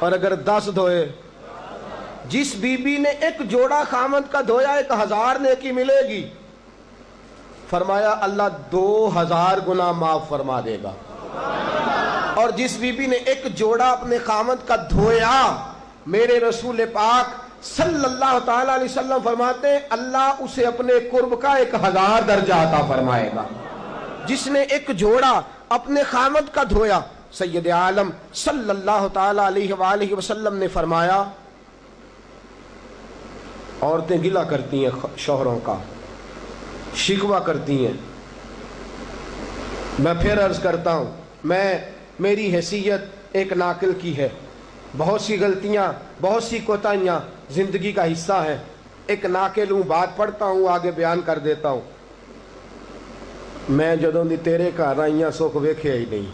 اور اگر 10 دھوئے، جس بی بی نے ایک جوڑا خامد کا دھویا 1000 نیکی ملے گی، فرمایا اللہ 2000 گناہ معاف فرما دے گا۔ اور جس بی بی نے ایک جوڑا اپنے خامد کا دھویا، میرے رسول پاک صلی اللہ تعالی علیہ وسلم فرماتے ہیں اللہ اسے اپنے قرب کا 1000 درجہ عطا فرمائے گا۔ جس نے ایک جوڑا اپنے خامد کا دھویا، سید عالم صلی اللہ تعالی علیہ وآلہ وسلم نے فرمایا عورتیں گلہ کرتی ہیں شوہروں کا، شکوہ کرتی ہیں۔ میں پھر عرض کرتا ہوں، میری حیثیت ایک ناقل کی ہے، بہت سی غلطیاں، بہت سی کوتاہیاں زندگی کا حصہ ہے، ایک ناقل ہوں، بات پڑھتا ہوں آگے بیان کر دیتا ہوں۔ میں جدوں دی تیرے گھر آئیاں سکھ ویکھیا ہی نہیں،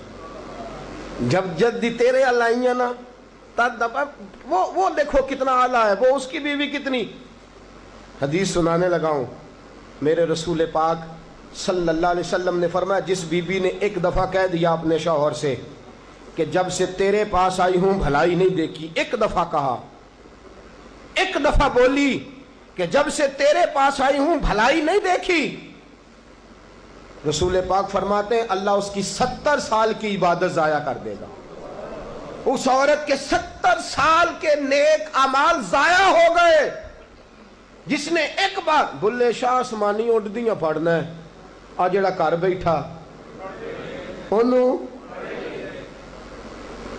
جب دی تیرے ال آئیاں نا تب وہ دیکھو کتنا اعلیٰ ہے، وہ اس کی بیوی کتنی۔ حدیث سنانے لگا ہوں، میرے رسول پاک صلی اللہ علیہ وسلم نے فرمایا جس بی بی نے ایک دفعہ کہہ دیا اپنے شوہر سے کہ جب سے تیرے پاس آئی ہوں بھلائی نہیں دیکھی، ایک دفعہ کہا، ایک دفعہ بولی کہ جب سے تیرے پاس آئی ہوں بھلائی نہیں دیکھی، رسول پاک فرماتے ہیں اللہ اس کی 70 سال کی عبادت ضائع کر دے گا۔ اس عورت کے 70 سال کے نیک اعمال ضائع ہو گئے، جس نے ایک بار بلے شاہ آسمانی اڈدیاں پڑھنا ہے، آ جڑا گھر بیٹھا انہوں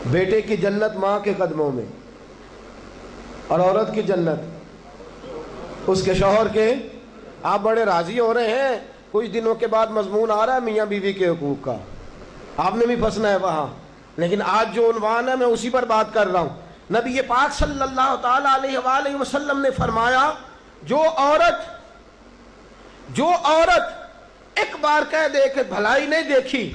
بیٹے کی جنت ماں کے قدموں میں، اور عورت کی جنت اس کے شوہر کے۔ آپ بڑے راضی ہو رہے ہیں، کچھ دنوں کے بعد مضمون آ رہا ہے میاں بیوی کے حقوق کا، آپ نے بھی پھنسنا ہے وہاں، لیکن آج جو عنوان ہے میں اسی پر بات کر رہا ہوں۔ نبی پاک صلی اللہ تعالی علیہ وآلہ وسلم نے فرمایا جو عورت ایک بار کہہ دے کہ بھلائی نہیں دیکھی،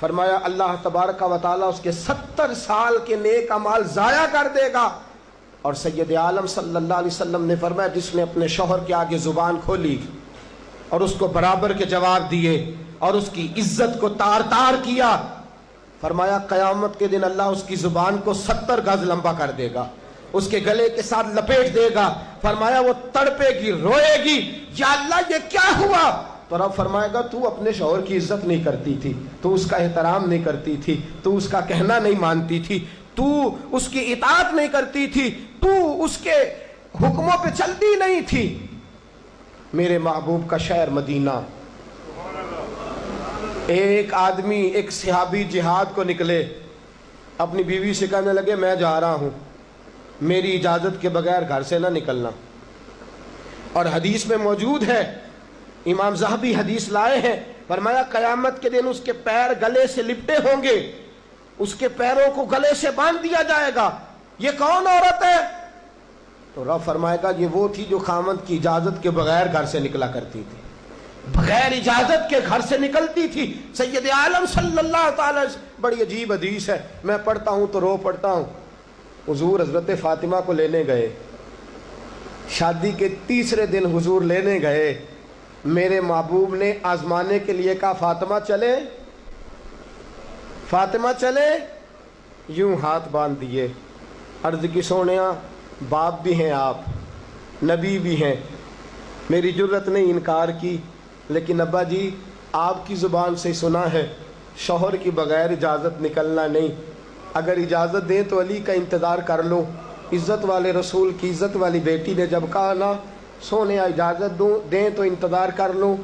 فرمایا اللہ تبارک و تعالیٰ اس کے 70 سال کے نیک اعمال ضائع کر دے گا۔ اور سید عالم صلی اللہ علیہ وسلم نے فرمایا جس نے اپنے شوہر کے آگے زبان کھولی اور اس کو برابر کے جواب دیے اور اس کی عزت کو تار تار کیا، فرمایا قیامت کے دن اللہ اس کی زبان کو 70 گز لمبا کر دے گا، اس کے گلے کے ساتھ لپیٹ دے گا، فرمایا وہ تڑپے گی، روئے گی، یا اللہ یہ کیا ہوا؟ تو رب فرمائے گا تو اپنے شوہر کی عزت نہیں کرتی تھی، تو اس کا احترام نہیں کرتی تھی، تو اس کا کہنا نہیں مانتی تھی، تو اس کی اطاعت نہیں کرتی تھی، تو اس کے حکموں پہ چلتی نہیں تھی۔ میرے محبوب کا شہر مدینہ، ایک آدمی، ایک صحابی جہاد کو نکلے، اپنی بیوی سے کہنے لگے میں جا رہا ہوں، میری اجازت کے بغیر گھر سے نہ نکلنا۔ اور حدیث میں موجود ہے، امام ذہبی حدیث لائے ہیں، فرمایا قیامت کے دن اس کے پیر گلے سے لپٹے ہوں گے، اس کے پیروں کو گلے سے باندھ دیا جائے گا، یہ کون عورت ہے؟ تو رب فرمائے گا یہ وہ تھی جو خامد کی اجازت کے بغیر گھر سے نکلا کرتی تھی، بغیر اجازت کے گھر سے نکلتی تھی۔ سید عالم صلی اللہ تعالی، بڑی عجیب حدیث ہے، میں پڑھتا ہوں تو رو پڑھتا ہوں۔ حضور حضرت فاطمہ کو لینے گئے، شادی کے تیسرے دن حضور لینے گئے، میرے محبوب نے آزمانے کے لیے کہا فاطمہ چلے، فاطمہ چلے، یوں ہاتھ باندھ دیے، عرض کی سونیا باپ بھی ہیں آپ، نبی بھی ہیں، میری جرت نے انکار کی، لیکن ابا جی آپ کی زبان سے سنا ہے شوہر کی بغیر اجازت نکلنا نہیں، اگر اجازت دیں تو علی کا انتظار کر لو۔ عزت والے رسول کی عزت والی بیٹی نے جب کہا نا سونے اجازت دیں تو انتظار کر لو،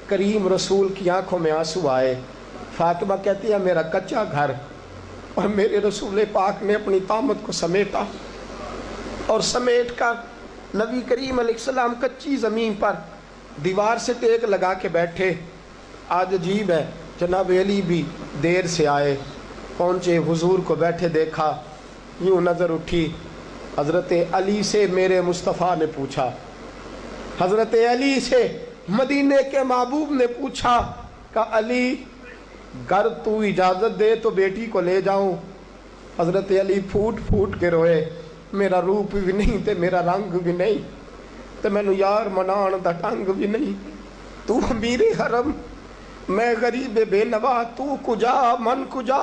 کریم رسول کی آنکھوں میں آنسو آئے۔ فاطمہ کہتی ہے میرا کچا گھر، اور میرے رسول پاک نے اپنی طامت کو سمیٹا، اور سمیٹ کر نبی کریم علیہ السلام کچی زمین پر دیوار سے ٹیک لگا کے بیٹھے۔ آج عجیب ہے، جناب علی بھی دیر سے آئے، پہنچے، حضور کو بیٹھے دیکھا، یوں نظر اٹھی، حضرت علی سے میرے مصطفیٰ نے پوچھا، حضرت علی سے مدینے کے محبوب نے پوچھا کہ علی گر تو اجازت دے تو بیٹی کو لے جاؤں۔ حضرت علی پھوٹ پھوٹ کے روئے، میرا روپ بھی نہیں تے میرا رنگ بھی نہیں تے مینوں یار منان دا ٹنگ بھی نہیں، تو امیر حرم میں غریب بے نوا، تو کجا من کجا،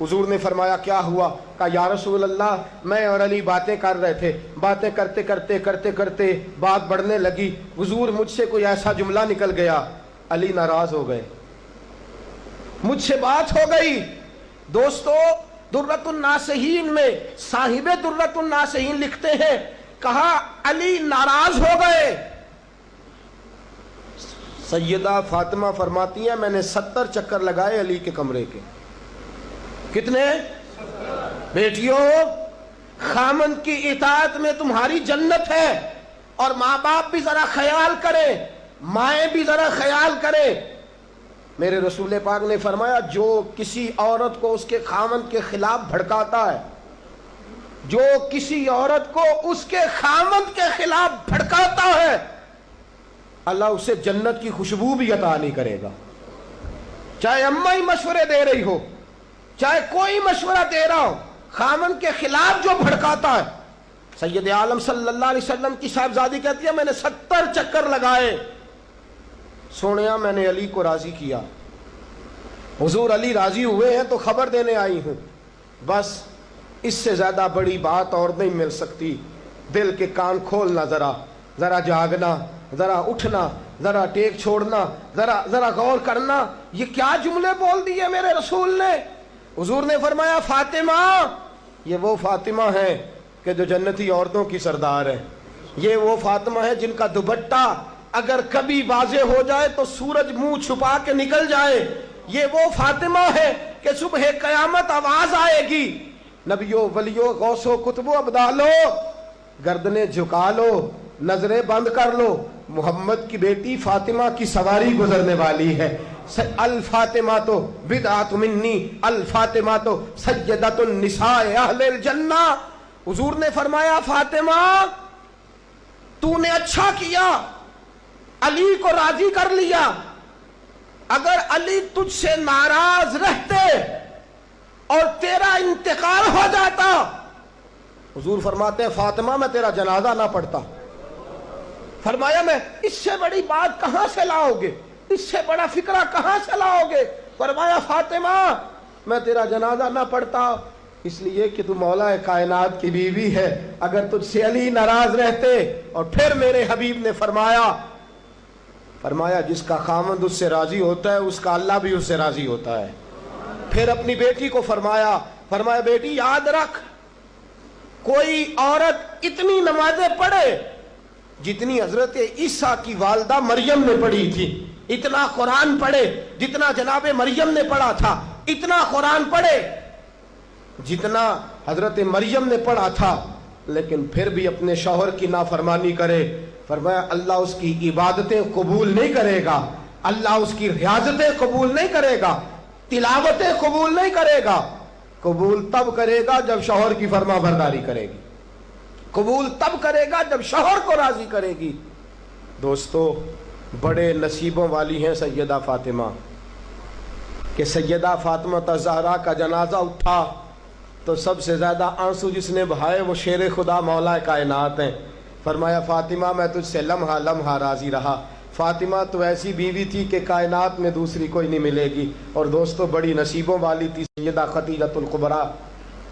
حضور نے فرمایا کیا ہوا؟ کہا یا رسول اللہ میں اور علی باتیں کر رہے تھے، باتیں کرتے کرتے بات بڑھنے لگی، حضور مجھ سے کوئی ایسا جملہ نکل گیا، علی ناراض ہو گئے، مجھ سے بات ہو گئی۔ دوستو درۃ الناصحین میں صاحب درۃ الناصحین لکھتے ہیں، کہا علی ناراض ہو گئے۔ سیدہ فاطمہ فرماتی ہیں میں نے 70 چکر لگائے علی کے کمرے کے۔ کتنے؟ بیٹیوں خامند کی اطاعت میں تمہاری جنت ہے، اور ماں باپ بھی ذرا خیال کریں، مائیں بھی ذرا خیال کریں۔ میرے رسول پاک نے فرمایا جو کسی عورت کو اس کے خامند کے خلاف بھڑکاتا ہے، جو کسی عورت کو اس کے خامند کے خلاف بھڑکاتا ہے، اللہ اسے جنت کی خوشبو بھی عطا نہیں کرے گا۔ چاہے اماں ہی مشورے دے رہی ہو، چاہے کوئی مشورہ دے رہا ہو، خامند کے خلاف جو بھڑکاتا ہے۔ سید عالم صلی اللہ علیہ وسلم کی صاحبزادی کہتی ہے میں نے 70 چکر لگائے، سونیا میں نے علی کو راضی کیا، حضور علی راضی ہوئے ہیں تو خبر دینے آئی ہوں، بس اس سے زیادہ بڑی بات اور نہیں مل سکتی۔ دل کے کان کھولنا، ذرا جاگنا، ذرا اٹھنا، ذرا ٹیک چھوڑنا، ذرا غور کرنا، یہ کیا جملے بول دیے میرے رسول نے۔ حضور نے فرمایا فاطمہ، یہ وہ فاطمہ ہے کہ جو جنتی عورتوں کی سردار ہے، یہ وہ فاطمہ ہے جن کا دوپٹہ اگر کبھی واضح ہو جائے تو سورج منہ چھپا کے نکل جائے، یہ وہ فاطمہ ہے کہ صبح قیامت آواز آئے گی، نبیوں ولیوں غوثوں کتبوں ابدالو گردنیں جھکا لو، نظریں بند کر لو، محمد کی بیٹی فاطمہ کی سواری گزرنے والی ہے۔ الفاطمہ تو بدعت منی، الفاطمہ تو سیدۃ النساء اہل الجنہ۔ حضور نے فرمایا فاطمہ تو نے اچھا کیا، علی کو راضی کر لیا، اگر علی تجھ سے ناراض رہتے اور تیرا انتقال ہو جاتا، حضور فرماتے ہیں فاطمہ میں تیرا جنازہ نہ پڑھتا۔ فرمایا میں اس سے بڑی بات کہاں سے لاؤ گے، اس سے بڑا فکرہ کہاں سے لاؤ گے؟ فرمایا فاطمہ میں تیرا جنازہ نہ پڑھتا اس لیے کہ تو مولا کائنات کی بیوی ہے، اگر تجھ سے علی ناراض رہتے۔ اور پھر میرے حبیب نے فرمایا جس کا خامند اس سے راضی ہوتا ہے اس کا اللہ بھی اس سے راضی ہوتا ہے۔ پھر اپنی بیٹی کو فرمایا بیٹی یاد رکھ، کوئی عورت اتنی نمازیں پڑھے جتنی حضرت عیسیٰ کی والدہ مریم نے پڑھی تھی، اتنا قرآن پڑھے جتنا جناب مریم نے پڑھا تھا، اتنا قرآن پڑھے جتنا حضرت مریم نے پڑھا تھا، لیکن پھر بھی اپنے شوہر کی نافرمانی کرے، فرمایا اللہ اس کی عبادتیں قبول نہیں کرے گا، اللہ اس کی ریاضتیں قبول نہیں کرے گا، تلاوتیں قبول نہیں کرے گا۔ قبول تب کرے گا جب شوہر کی فرما برداری کرے گی، قبول تب کرے گا جب شوہر کو راضی کرے گی۔ دوستو بڑے نصیبوں والی ہیں سیدہ فاطمہ کہ سیدہ فاطمہ الزہرا کا جنازہ اٹھا تو سب سے زیادہ آنسو جس نے بہائے وہ شیر خدا مولا کائنات ہیں۔ فرمایا فاطمہ میں تجھ سے لمحہ لمحہ راضی رہا، فاطمہ تو ایسی بیوی تھی کہ کائنات میں دوسری کوئی نہیں ملے گی۔ اور دوستو بڑی نصیبوں والی تھی سیدہ خدیجہ الکبریٰ،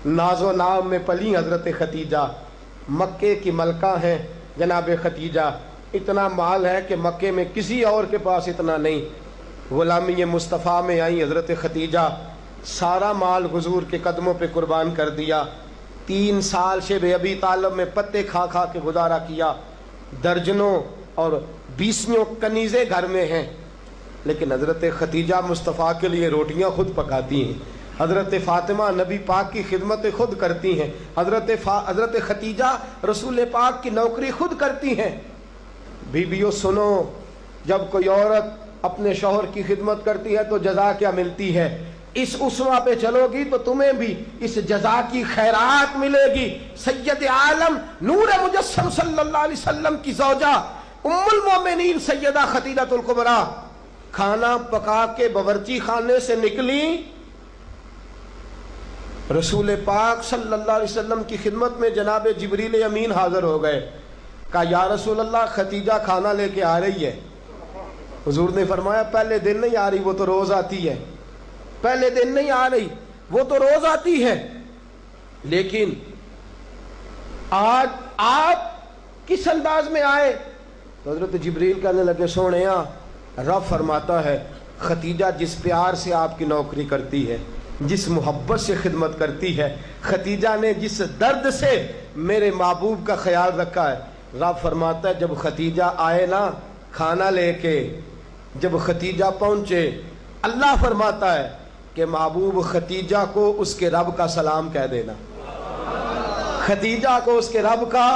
ناز و نام میں پلی حضرت خدیجہ، مکے کی ملکہ ہیں جناب خدیجہ، اتنا مال ہے کہ مکے میں کسی اور کے پاس اتنا نہیں۔ غلامی مصطفیٰ میں آئی حضرت خدیجہ، سارا مال حضور کے قدموں پہ قربان کر دیا، 3 سال شیب ابی طالب میں پتے کھا کھا کے گزارا کیا، درجنوں اور 20 کنیزیں گھر میں ہیں، لیکن حضرت خدیجہ مصطفیٰ کے لیے روٹیاں خود پکاتی ہیں، حضرت فاطمہ نبی پاک کی خدمت خود کرتی ہیں، حضرت خدیجہ رسول پاک کی نوکری خود کرتی ہیں۔ بیویوں سنو، جب کوئی عورت اپنے شوہر کی خدمت کرتی ہے تو جزا کیا ملتی ہے؟ اس اسوہ پہ چلو گی تو تمہیں بھی اس جزا کی خیرات ملے گی۔ سید عالم نور مجسم صلی اللہ علیہ وسلم کی زوجہ ام المومنین سیدہ خدیجہ الکبریٰ کھانا پکا کے باورچی خانے سے نکلی، رسول پاک صلی اللہ علیہ وسلم کی خدمت میں جناب جبریل امین حاضر ہو گئے، کہا یا رسول اللہ خدیجہ کھانا لے کے آ رہی ہے۔ حضور نے فرمایا پہلے دن نہیں آ رہی، وہ تو روز آتی ہے، پہلے دن نہیں آ رہی، وہ تو روز آتی ہے، لیکن آج آپ کس انداز میں آئے؟ تو حضرت جبریل کہنے لگے سونیا رب فرماتا ہے ختیجہ جس پیار سے آپ کی نوکری کرتی ہے، جس محبت سے خدمت کرتی ہے، ختیجہ نے جس درد سے میرے محبوب کا خیال رکھا ہے، رب فرماتا ہے جب ختیجہ آئے نا کھانا لے کے، جب ختیجہ پہنچے، اللہ فرماتا ہے کہ محبوب ختیجہ کو اس کے رب کا سلام کہہ دینا، ختیجہ کو اس کے رب کا۔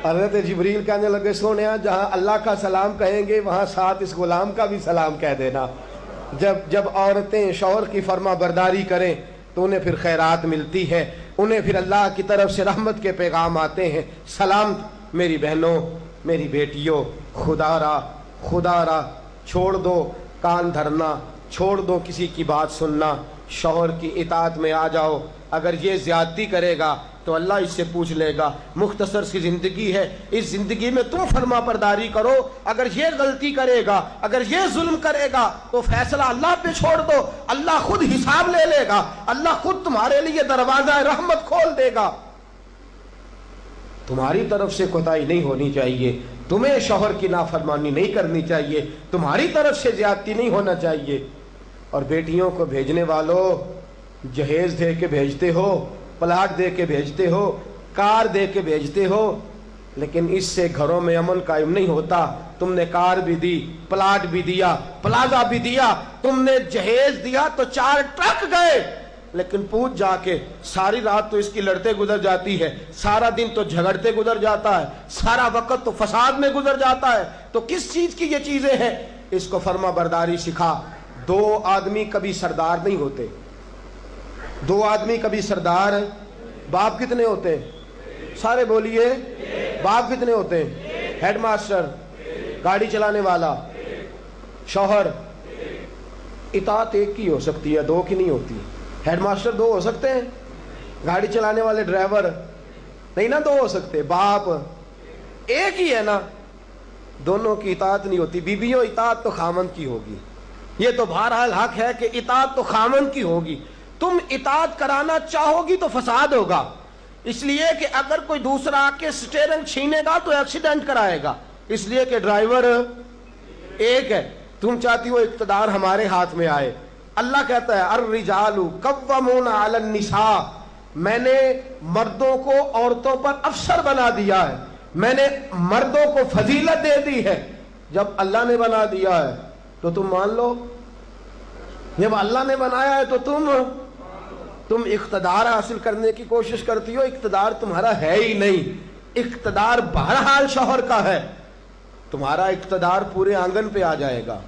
حضرت جبریل کہنے لگے سونیا جہاں اللہ کا سلام کہیں گے وہاں ساتھ اس غلام کا بھی سلام کہہ دینا۔ جب عورتیں شوہر کی فرما برداری کریں تو انہیں پھر خیرات ملتی ہے، انہیں پھر اللہ کی طرف سے رحمت کے پیغام آتے ہیں۔ سلام میری بہنوں، میری بیٹیوں، خدا را چھوڑ دو کان دھرنا، چھوڑ دو کسی کی بات سننا، شوہر کی اطاعت میں آ جاؤ۔ اگر یہ زیادتی کرے گا تو اللہ اس سے پوچھ لے گا۔ مختصر سی زندگی ہے، اس زندگی میں تم فرما برداری کرو، اگر یہ غلطی کرے گا، اگر یہ ظلم کرے گا تو فیصلہ اللہ پہ چھوڑ دو، اللہ خود حساب لے لے گا، اللہ خود تمہارے لیے دروازہ رحمت کھول دے گا۔ تمہاری طرف سے کوتاہی نہیں ہونی چاہیے، تمہیں شوہر کی نافرمانی نہیں کرنی چاہیے، تمہاری طرف سے زیادتی نہیں ہونا چاہیے۔ اور بیٹیوں کو بھیجنے والوں جہیز دے کے بھیجتے ہو، پلاٹ دے کے بھیجتے ہو، کار دے کے بھیجتے ہو، لیکن اس سے گھروں میں امن قائم نہیں ہوتا۔ تم نے کار بھی دی، پلاٹ بھی دیا، پلازا بھی دیا، تم نے جہیز دیا تو 4 ٹرک گئے، لیکن پوچھ جا کے ساری رات تو اس کی لڑتے گزر جاتی ہے، سارا دن تو جھگڑتے گزر جاتا ہے، سارا وقت تو فساد میں گزر جاتا ہے، تو کس چیز کی یہ چیزیں ہیں؟ اس کو فرما برداری سکھا۔ 2 آدمی کبھی سردار نہیں ہوتے، 2 آدمی کبھی سردار ہیں۔ باپ کتنے ہوتے ہیں؟ سارے بولیے، باپ کتنے ہوتے ہیں؟ ہیڈ ماسٹر، گاڑی چلانے والا، شوہر۔ اطاعت ایک کی ہو سکتی ہے، 2 کی نہیں ہوتی۔ ہیڈ ماسٹر 2 ہو سکتے ہیں، گاڑی چلانے والے ڈرائیور نہیں نا 2 ہو سکتے، باپ ایک ہی ہے نا، دونوں کی اطاعت نہیں ہوتی۔ بیویوں اطاعت تو خامند کی ہوگی، یہ تو بہرحال حق ہے کہ اطاعت تو خامند کی ہوگی۔ تم اطاعت کرانا چاہو گی تو فساد ہوگا، اس لیے کہ اگر کوئی دوسرا آ کے سٹیئرنگ چھینے گا تو ایکسیڈنٹ کرائے گا، اس لیے کہ ڈرائیور ایک ہے۔ تم چاہتی ہو اقتدار ہمارے ہاتھ میں آئے، اللہ کہتا ہے الرجال قوامون علی النساء، میں نے مردوں کو عورتوں پر افسر بنا دیا ہے، میں نے مردوں کو فضیلت دے دی ہے۔ جب اللہ نے بنا دیا ہے تو تم مان لو، جب اللہ نے بنایا ہے تو تم اقتدار حاصل کرنے کی کوشش کرتی ہو، اقتدار تمہارا ہے ہی نہیں، اقتدار بہرحال شوہر کا ہے، تمہارا اقتدار پورے آنگن پہ آ جائے گا۔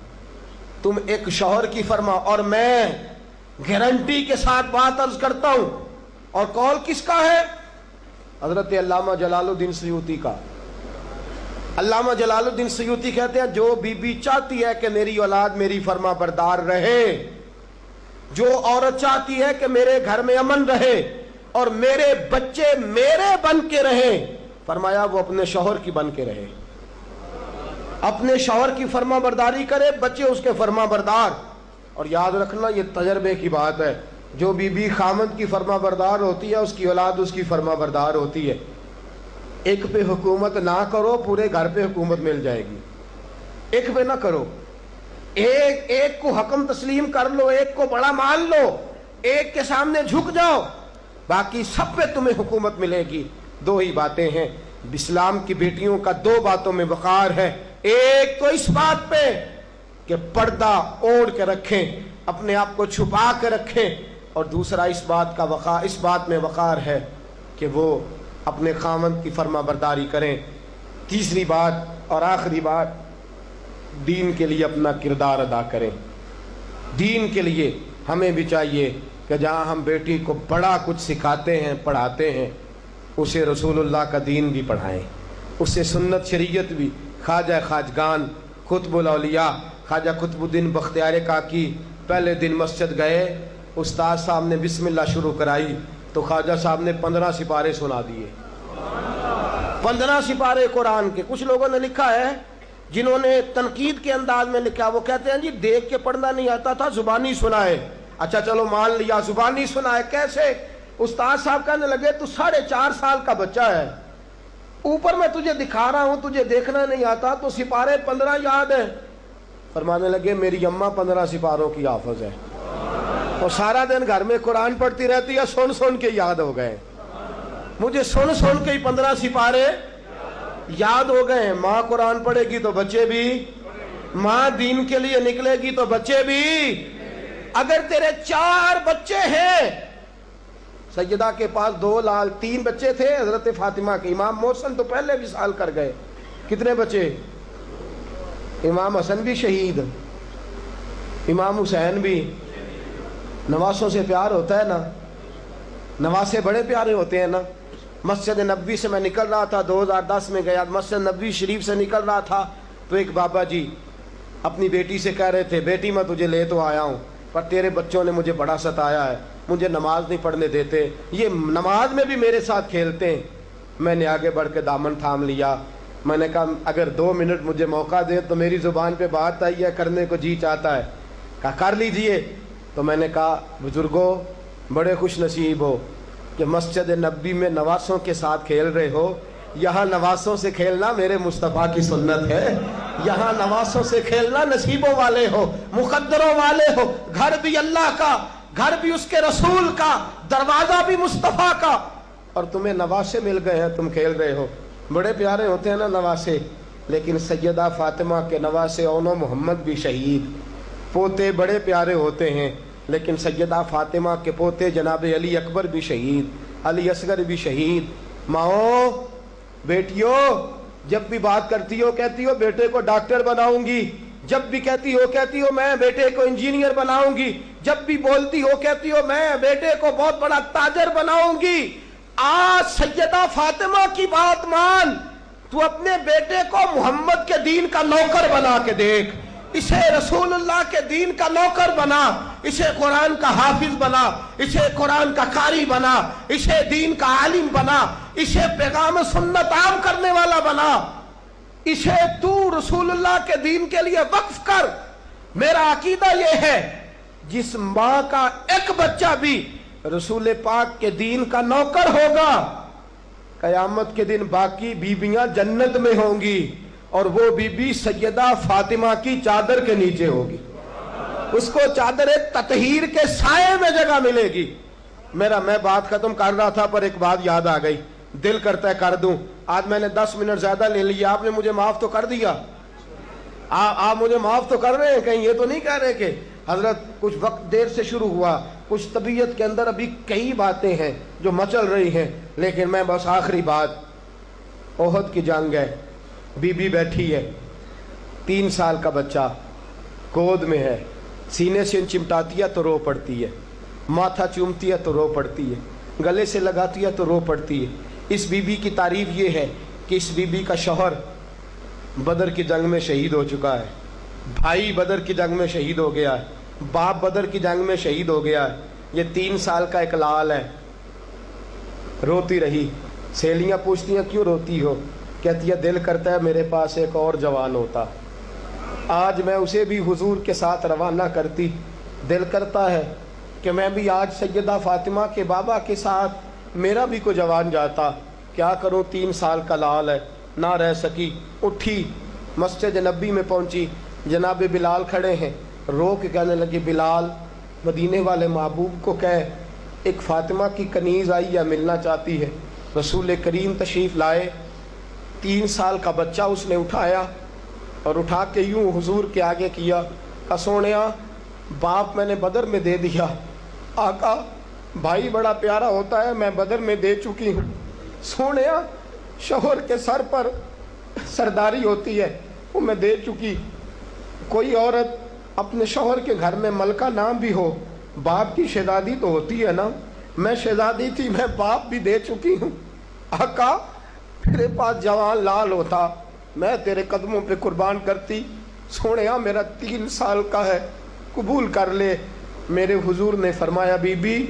تم ایک شوہر کی فرما، اور میں گارنٹی کے ساتھ بات عرض کرتا ہوں، اور قول کس کا ہے؟ حضرت علامہ جلال الدین سیوطی کا۔ علامہ جلال الدین سیوطی کہتے ہیں جو بی چاہتی ہے کہ میری اولاد میری فرما بردار رہے، جو عورت چاہتی ہے کہ میرے گھر میں امن رہے اور میرے بچے میرے بن کے رہیں، فرمایا وہ اپنے شوہر کی بن کے رہے، اپنے شوہر کی فرما برداری کرے، بچے اس کے فرما بردار۔ اور یاد رکھنا یہ تجربے کی بات ہے، جو بی خامند کی فرما بردار ہوتی ہے اس کی اولاد اس کی فرما بردار ہوتی ہے۔ ایک پہ حکومت نہ کرو، پورے گھر پہ حکومت مل جائے گی، ایک پہ نہ کرو، ایک کو حکم تسلیم کر لو، ایک کو بڑا مان لو، ایک کے سامنے جھک جاؤ، باقی سب پہ تمہیں حکومت ملے گی۔ 2 ہی باتیں ہیں اسلام کی بیٹیوں کا، 2 باتوں میں وقار ہے، ایک تو اس بات پہ کہ پردہ اوڑھ کے رکھیں، اپنے آپ کو چھپا کے رکھیں، اور دوسرا اس بات میں وقار ہے کہ وہ اپنے خامند کی فرما برداری کریں۔ تیسری بات اور آخری بات، دین کے لیے اپنا کردار ادا کریں۔ دین کے لیے ہمیں بھی چاہیے کہ جہاں ہم بیٹی کو بڑا کچھ سکھاتے ہیں، پڑھاتے ہیں، اسے رسول اللہ کا دین بھی پڑھائیں، اسے سنت شریعت بھی۔ خواجہ خواجگان قطب الاولیاء خواجہ قطب الدین بختیار کاکی پہلے دن مسجد گئے، استاد صاحب نے بسم اللہ شروع کرائی تو خواجہ صاحب نے 15 سپارے سنا دیے، 15 سپارے قرآن کے۔ کچھ لوگوں نے لکھا ہے، جنہوں نے تنقید کے انداز میں لکھا، وہ کہتے ہیں جی دیکھ کے پڑھنا نہیں آتا تھا، زبانی سنائے۔ اچھا چلو مان لیا زبانی سنا ہے. کیسے؟ استاد صاحب کہنے لگے تو 4.5 سال کا بچہ ہے, اوپر میں تجھے دکھا رہا ہوں, تجھے دیکھنا نہیں آتا, تو سپارے 15 یاد ہیں. فرمانے لگے میری اماں 15 سپاروں کی حافظ ہے, اور سارا دن گھر میں قرآن پڑھتی رہتی ہے, سن سن کے یاد ہو گئے. مجھے سن سن کے ہی 15 سپارے یاد ہو گئے. ماں قرآن پڑھے گی تو بچے بھی, ماں دین کے لیے نکلے گی تو بچے بھی. اگر تیرے 4 بچے ہیں, سیدہ کے پاس 2 لال 3 بچے تھے حضرت فاطمہ کے, امام محسن تو پہلے وصال کر گئے. کتنے بچے؟ امام حسن بھی شہید, امام حسین بھی. نواسوں سے پیار ہوتا ہے نا, نواسے بڑے پیارے ہوتے ہیں نا. مسجد نبوی سے میں نکل رہا تھا, 2010 میں گیا, مسجد نبوی شریف سے نکل رہا تھا تو ایک بابا جی اپنی بیٹی سے کہہ رہے تھے, بیٹی میں تجھے لے تو آیا ہوں پر تیرے بچوں نے مجھے بڑا ستایا ہے, مجھے نماز نہیں پڑھنے دیتے, یہ نماز میں بھی میرے ساتھ کھیلتے ہیں. میں نے آگے بڑھ کے دامن تھام لیا. میں نے کہا اگر 2 منٹ مجھے موقع دیں تو میری زبان پہ بات آئی ہے, کرنے کو جی چاہتا ہے. کہا کر لیجئے. تو میں نے کہا بزرگوں بڑے خوش نصیب ہو کہ مسجد نبوی میں نواسوں کے ساتھ کھیل رہے ہو. یہاں نواسوں سے کھیلنا میرے مصطفیٰ کی سنت ہے. یہاں نواسوں سے کھیلنا نصیبوں والے ہو, مقدروں والے ہو. گھر بھی اللہ کا, گھر بھی اس کے رسول کا, دروازہ بھی مصطفیٰ کا, اور تمہیں نواسے مل گئے ہیں, تم کھیل رہے ہو. بڑے پیارے ہوتے ہیں نا نواسے. لیکن سیدہ فاطمہ کے نواسے اونو محمد بھی شہید. پوتے بڑے پیارے ہوتے ہیں, لیکن سیدہ فاطمہ کے پوتے جناب علی اکبر بھی شہید, علی اصغر بھی شہید. ماؤں بیٹیوں, جب بھی بات کرتی ہو کہتی ہو بیٹے کو ڈاکٹر بناؤں گی, جب بھی کہتی ہو میں بیٹے کو انجینئر بناؤں گی, جب بھی بولتی ہو کہتی ہو میں بیٹے کو بہت بڑا تاجر بناؤں گی. آج سیدہ فاطمہ کی بات مان, تو اپنے بیٹے کو محمد کے دین کا نوکر بنا کے دیکھ, اسے رسول اللہ کے دین کا نوکر بنا, اسے قرآن کا حافظ بنا, اسے قرآن کا قاری بنا, اسے دین کا عالم بنا, اسے پیغام سنت عام کرنے والا بنا, اسے تو رسول اللہ کے دین کے لیے وقف کر. میرا عقیدہ یہ ہے جس ماں کا ایک بچہ بھی رسول پاک کے دین کا نوکر ہوگا, قیامت کے دن باقی بیویاں جنت میں ہوں گی, اور وہ بی بی سیدہ فاطمہ کی چادر کے نیچے ہوگی. اس کو چادر تطہیر کے سائے میں جگہ ملے گی. میں بات ختم کر رہا تھا پر ایک بات یاد آ گئی, دل کرتا ہے کر دوں. آج میں نے 10 منٹ زیادہ لے لیا, آپ نے مجھے معاف تو کر دیا, آپ مجھے معاف تو کر رہے ہیں, کہیں یہ تو نہیں کہہ رہے کہ حضرت کچھ وقت دیر سے شروع ہوا, کچھ طبیعت کے اندر ابھی کئی باتیں ہیں جو مچل رہی ہیں. لیکن میں بس آخری بات, احد کی جنگ ہے, بی بی بیٹھی ہے, 3 سال کا بچہ گود میں ہے, سینے سے چمٹاتی ہے تو رو پڑتی ہے, ماتھا چومتی ہے تو رو پڑتی ہے, گلے سے لگاتی ہے تو رو پڑتی ہے. اس بی بی کی تعریف یہ ہے کہ اس بی بی کا شوہر بدر کی جنگ میں شہید ہو چکا ہے, بھائی بدر کی جنگ میں شہید ہو گیا ہے, باپ بدر کی جنگ میں شہید ہو گیا ہے. یہ 3 سال کا ایک لال ہے. روتی رہی. سہیلیاں پوچھتی ہیں کیوں روتی ہو؟ کہتی ہے دل کرتا ہے میرے پاس ایک اور جوان ہوتا, آج میں اسے بھی حضور کے ساتھ روانہ کرتی. دل کرتا ہے کہ میں بھی آج سیدہ فاطمہ کے بابا کے ساتھ میرا بھی کوئی جوان جاتا. کیا کروں, 3 سال کا لال ہے. نہ رہ سکی, اٹھی مسجد نبی میں پہنچی, جناب بلال کھڑے ہیں, رو کے کہنے لگی بلال مدینے والے محبوب کو کہے ایک فاطمہ کی کنیز آئی یا ملنا چاہتی ہے. رسول کریم تشریف لائے, 3 سال کا بچہ اس نے اٹھایا اور اٹھا کے یوں حضور کے آگے کیا, کہا سونیا باپ میں نے بدر میں دے دیا. آقا بھائی بڑا پیارا ہوتا ہے, میں بدر میں دے چکی ہوں. سونیا شوہر کے سر پر سرداری ہوتی ہے, وہ میں دے چکی. کوئی عورت اپنے شوہر کے گھر میں ملکہ نام بھی ہو, باپ کی شہزادی تو ہوتی ہے نا, میں شہزادی تھی, میں باپ بھی دے چکی ہوں. آقا میرے پاس جوان لال ہوتا, میں تیرے قدموں پہ قربان کرتی. سونیا میرا 3 سال کا ہے, قبول کر لے. میرے حضور نے فرمایا بی بی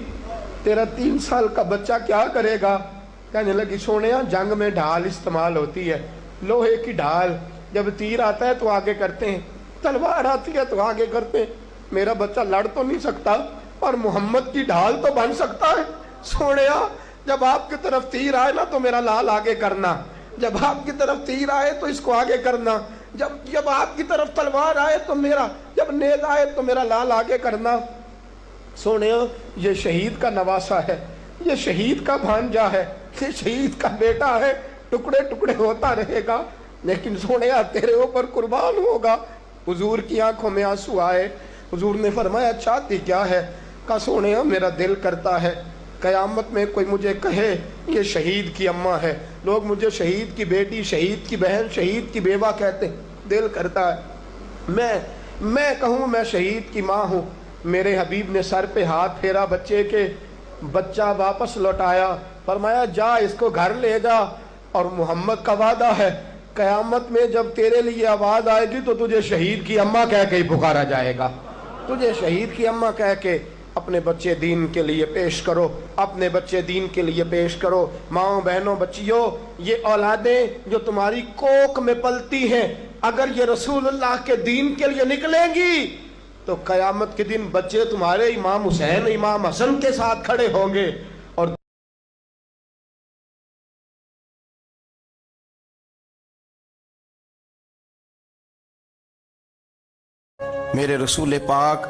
تیرا 3 سال کا بچہ کیا کرے گا؟ کہنے لگی سونیا جنگ میں ڈھال استعمال ہوتی ہے, لوہے کی ڈھال, جب تیر آتا ہے تو آگے کرتے ہیں, تلوار آتی ہے تو آگے کرتے ہیں. میرا بچہ لڑ تو نہیں سکتا, اور محمد کی ڈھال تو بن سکتا ہے؟ سونیا جب آپ کی طرف تیر آئے نا تو میرا لال آگے کرنا، جب آپ کی طرف تیر آئے تو اس کو آگے کرنا، جب آپ کی طرف تلوار آئے تو جب نیز آئے تو میرا لال آگے کرنا۔ سونیا یہ شہید کا نواسا ہے، یہ شہید کا بھانجا ہے، یہ شہید کا بیٹا ہے، ٹکڑے ٹکڑے ہوتا رہے گا لیکن سونیا تیرے اوپر قربان ہوگا۔ حضور کی آنکھوں میں آنسو آئے، حضور نے فرمایا چاہتی کیا ہے؟ کہا سونیا میرا دل کرتا ہے قیامت میں کوئی مجھے کہے یہ شہید کی اماں ہے، لوگ مجھے شہید کی بیٹی، شہید کی بہن، شہید کی بیوہ کہتے ہیں، دل کرتا ہے میں کہوں میں شہید کی ماں ہوں۔ میرے حبیب نے سر پہ ہاتھ پھیرا بچے کے، بچہ واپس لوٹایا، فرمایا جا اس کو گھر لے جا، اور محمد کا وعدہ ہے قیامت میں جب تیرے لیے آواز آئے گی تو تجھے شہید کی اماں کہہ کے ہی پکارا جائے گا، تجھے شہید کی اماں کہہ کے اپنے بچے دین کے لیے پیش کرو، اپنے بچے دین کے لیے پیش کرو۔ ماؤں بہنوں بچیوں، یہ اولادیں جو تمہاری کوکھ میں پلتی ہیں اگر یہ رسول اللہ کے دین کے لیے نکلیں گی تو قیامت کے دن بچے تمہارے امام حسین امام حسن کے ساتھ کھڑے ہوں گے۔ اور میرے رسول پاک